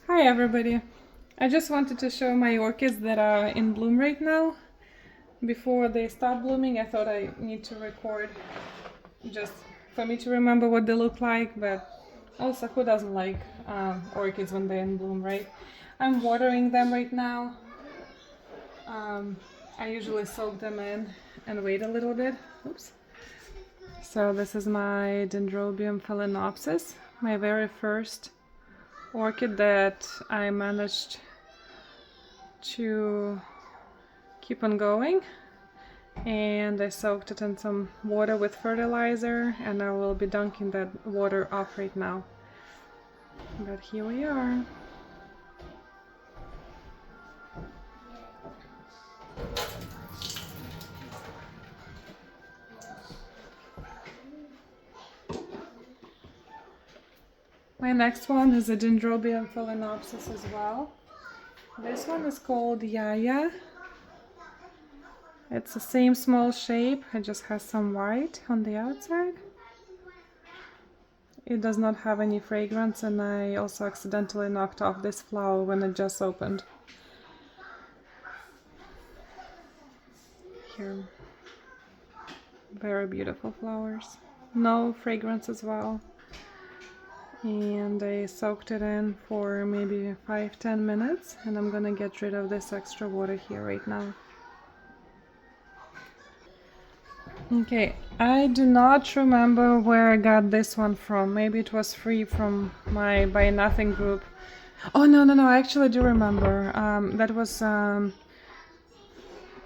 Hi everybody! I just wanted to show my orchids that are in bloom right now. Before they start blooming, I thought I need to record just for me to remember what they look like, but also who doesn't like orchids when they're in bloom, right? I'm watering them right now. I usually soak them in and wait a little bit. Oops. So this is my Dendrobium phalaenopsis, my very first orchid that I managed to keep on going, and I soaked it in some water with fertilizer, and I will be dunking that water off right now. But here we are. My next one is a Dendrobium phalaenopsis as well. This one is called Yaya. It's the same small shape, it just has some white on the outside. It does not have any fragrance, and I also accidentally knocked off this flower when it just opened. Here. Very beautiful flowers. No fragrance as well. And I soaked it in for maybe 5-10 minutes, and I'm gonna get rid of this extra water here right now. Okay, I do not remember where I got this one from. Maybe it was free from my Buy Nothing group. Oh, no, I actually do remember. That was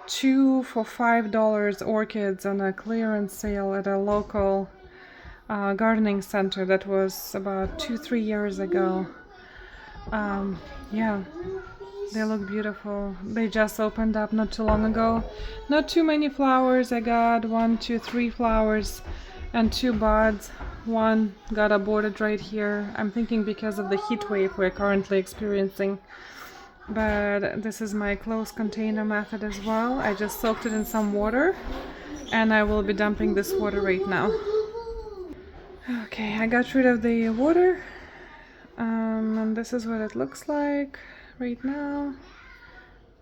2 for $5 orchids on a clearance sale at a local gardening center. That was about 2-3 years ago. Yeah, they look beautiful. They just opened up not too long ago. Not too many flowers. I got 1, 2, 3 flowers and 2 buds. One got aborted right here. I'm thinking because of the heat wave we're currently experiencing. But this is my closed container method as well. I just soaked it in some water, and I will be dumping this water right now. Okay, I got rid of the water, and this is what it looks like right now.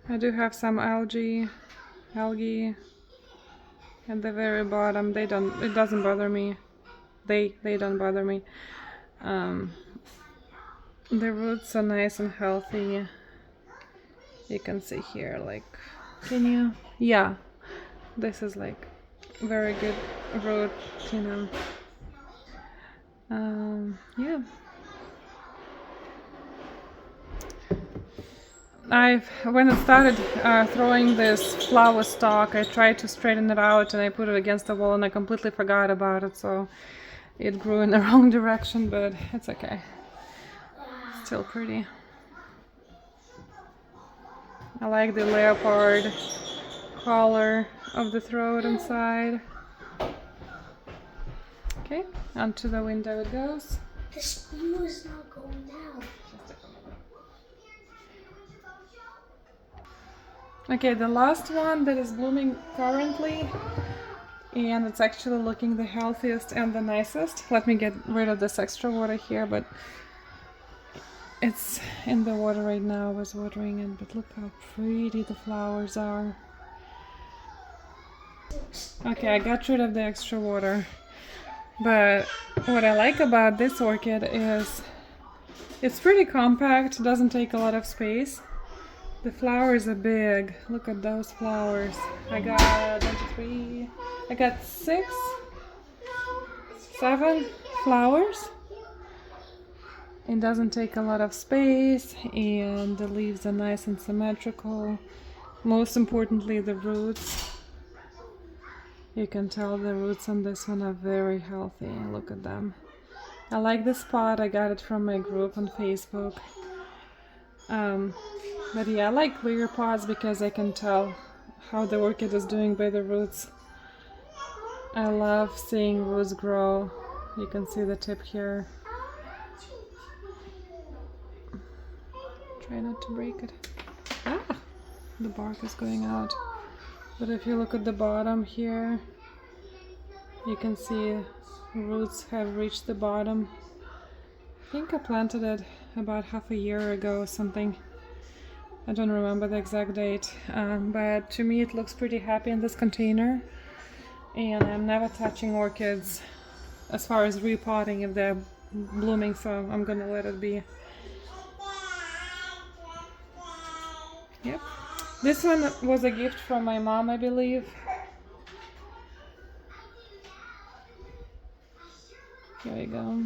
I do have some algae at the very bottom. It doesn't bother me. They don't bother me. The roots are nice and healthy. You can see here, like, can you? Yeah, this is like very good root, you know. Yeah. When it started throwing this flower stalk, I tried to straighten it out and I put it against the wall and I completely forgot about it, so it grew in the wrong direction, but it's okay. Still pretty. I like the leopard color of the throat inside. Okay, onto the window it goes. The screw is not going down. Okay, the last one that is blooming currently, and it's actually looking the healthiest and the nicest. Let me get rid of this extra water here, but it's in the water right now. I was watering it, but look how pretty the flowers are. Okay, I got rid of the extra water, but what I like about this orchid is it's pretty compact, doesn't take a lot of space. The flowers are big. Look at those flowers. I got 1, 2, 3. I got 6, 7 flowers. It doesn't take a lot of space, and the leaves are nice and symmetrical. Most importantly, the roots. You can tell the roots on this one are very healthy. Look at them. I like this pot. I got it from my group on Facebook. But yeah, I like clear pots because I can tell how the orchid is doing by the roots. I love seeing roots grow. You can see the tip here. Try not to break it. Ah, the bark is going out. But if you look at the bottom here, you can see roots have reached the bottom. I think I planted it about half a year ago or something. I don't remember the exact date, but to me it looks pretty happy in this container. And I'm never touching orchids as far as repotting if they're blooming, so I'm gonna let it be. Yep. This one was a gift from my mom, I believe. Here we go.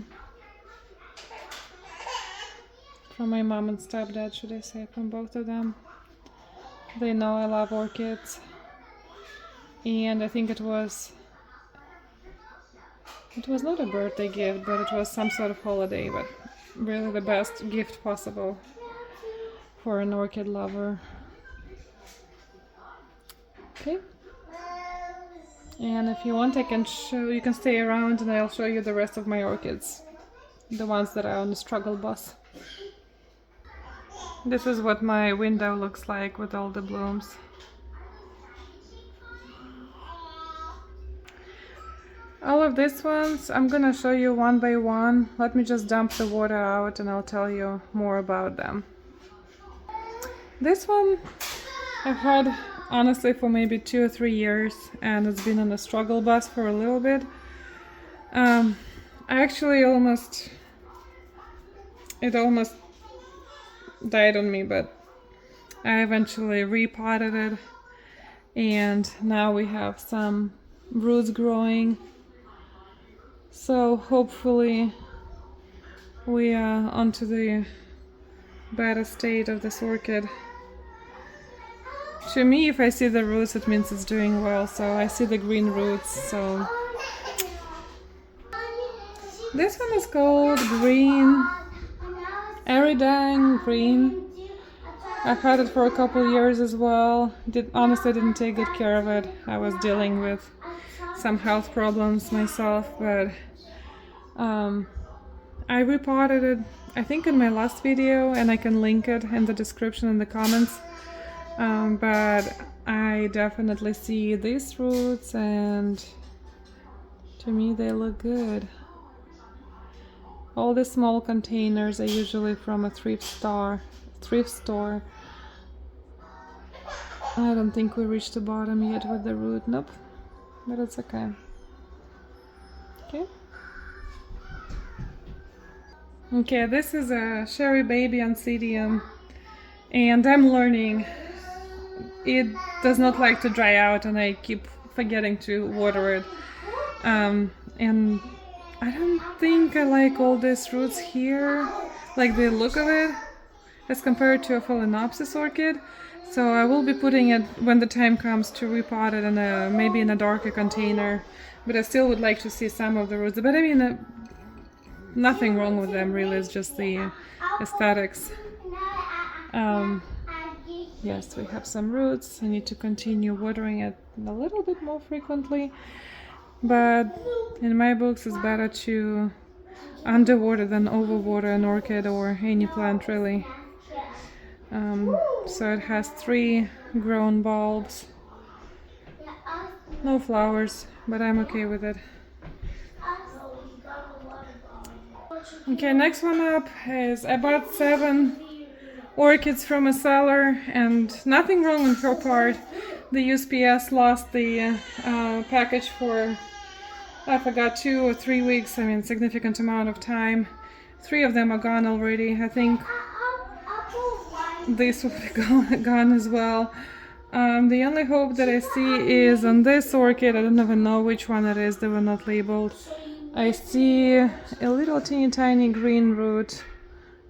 From my mom and stepdad, should I say, from both of them. They know I love orchids. And I think it was not a birthday gift, but it was some sort of holiday, but really the best gift possible for an orchid lover. Okay. And if you want, I can show, you can stay around and I'll show you the rest of my orchids. The ones that are on the struggle bus. This is what my window looks like with all the blooms. All of these ones I'm gonna show you one by one. Let me just dump the water out and I'll tell you more about them. This one I've had honestly for maybe 2 or 3 years, and it's been on a struggle bus for a little bit. I actually it almost died on me, but I eventually repotted it, and now we have some roots growing. So hopefully we are onto the better state of this orchid. To me, if I see the roots, it means it's doing well. So I see the green roots. So this one is called green, Aridine green. I've had it for a couple years as well. Honestly didn't take good care of it. I was dealing with some health problems myself, but I repotted it, I think, in my last video, and I can link it in the description in the comments. But I definitely see these roots, and to me they look good. All the small containers are usually from a thrift store. I don't think we reached the bottom yet with the root. Nope, but it's okay. Okay, this is a Cherry Baby Oncidium, and I'm learning. It does not like to dry out, and I keep forgetting to water it. And I don't think I like all these roots here, like the look of it, as compared to a Phalaenopsis orchid. So I will be putting it, when the time comes, to repot it in maybe in a darker container. But I still would like to see some of the roots. But I mean, nothing wrong with them really, it's just the aesthetics. Yes, we have some roots. I need to continue watering it a little bit more frequently, but in my books it's better to underwater than overwater an orchid or any plant really. So it has 3 grown bulbs, no flowers, but I'm okay with it. Okay, next one up is I bought 7 orchids from a seller, and nothing wrong on her part. The USPS lost the package for, I forgot, 2 or 3 weeks. I mean, significant amount of time. 3 of them are gone already. I think this will be gone as well. The only hope that I see is on this orchid. I don't even know which one it is. They were not labeled. I see a little teeny tiny green root,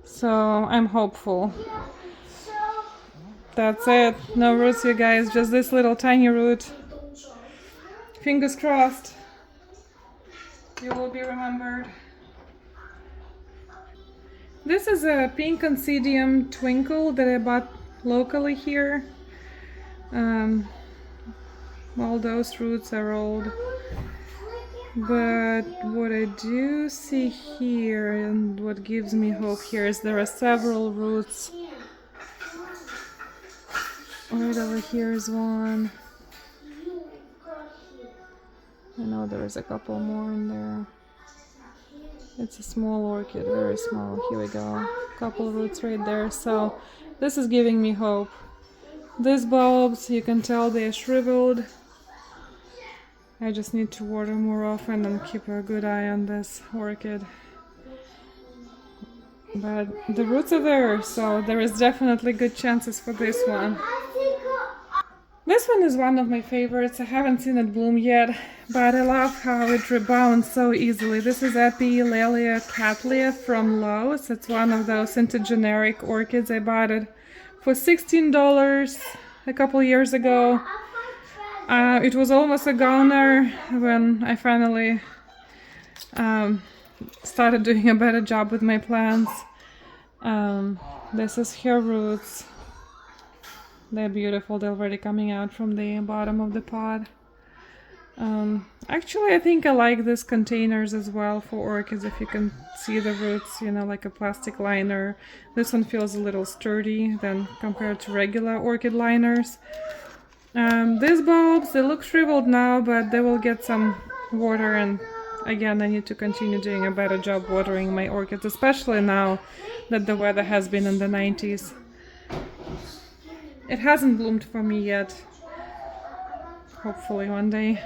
so I'm hopeful. That's it. No roots, you guys, just this little tiny root. Fingers crossed. You will be remembered. This is a pink Oncidium Twinkle that I bought locally here. All those roots are old. But what I do see here, and what gives me hope here, is there are several roots. Right over here is one. I know there is a couple more in there. It's a small orchid, very small. Here we go. Couple roots right there. So this is giving me hope. These bulbs, you can tell they're shriveled. I just need to water more often and keep a good eye on this orchid. But the roots are there, so there is definitely good chances for this one. This one is one of my favorites. I haven't seen it bloom yet, but I love how it rebounds so easily. This is Epilalia cattleya from Lowe's. It's one of those generic orchids. I bought it for $16 a couple years ago. It was almost a goner when I finally started doing a better job with my plants. This is her roots. They're beautiful. They're already coming out from the bottom of the pot. Actually, I think I like these containers as well for orchids. If you can see the roots, you know, like a plastic liner. This one feels a little sturdy than compared to regular orchid liners. These bulbs, they look shriveled now, but they will get some water, and again, I need to continue doing a better job watering my orchids, especially now that the weather has been in the 90s. It hasn't bloomed for me yet. Hopefully one day.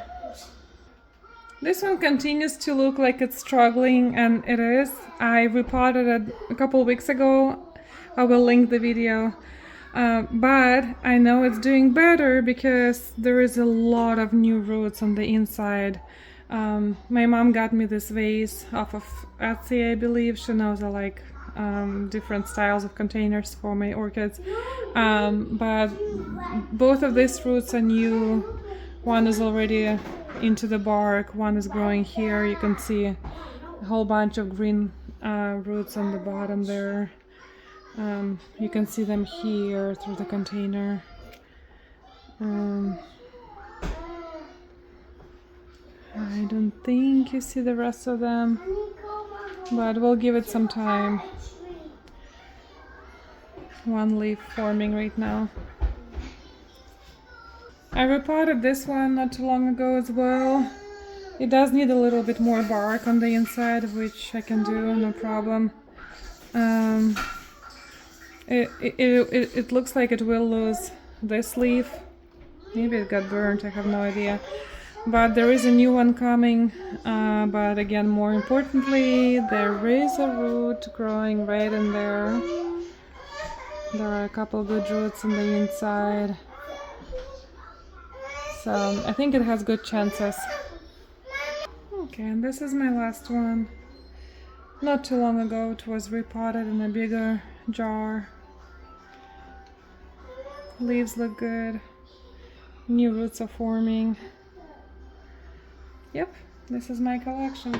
This one continues to look like it's struggling, and it is. I repotted it a couple weeks ago. I will link the video. But I know it's doing better because there is a lot of new roots on the inside. My mom got me this vase off of Etsy, I believe. She knows I like different styles of containers for my orchids. But both of these roots are new. One is already into the bark, one is growing here. You can see a whole bunch of green roots on the bottom there. You can see them here through the container. I don't think you see the rest of them, but we'll give it some time. One leaf forming right now. I repotted this one not too long ago as well. It does need a little bit more bark on the inside, which I can do, no problem. It looks like it will lose this leaf. Maybe it got burnt, I have no idea. But there is a new one coming. But again, more importantly, there is a root growing right in there. There are a couple good roots on the inside. So I think it has good chances. Okay, and this is my last one. Not too long ago it was repotted in a bigger jar. Leaves look good. New roots are forming. Yep, this is my collection.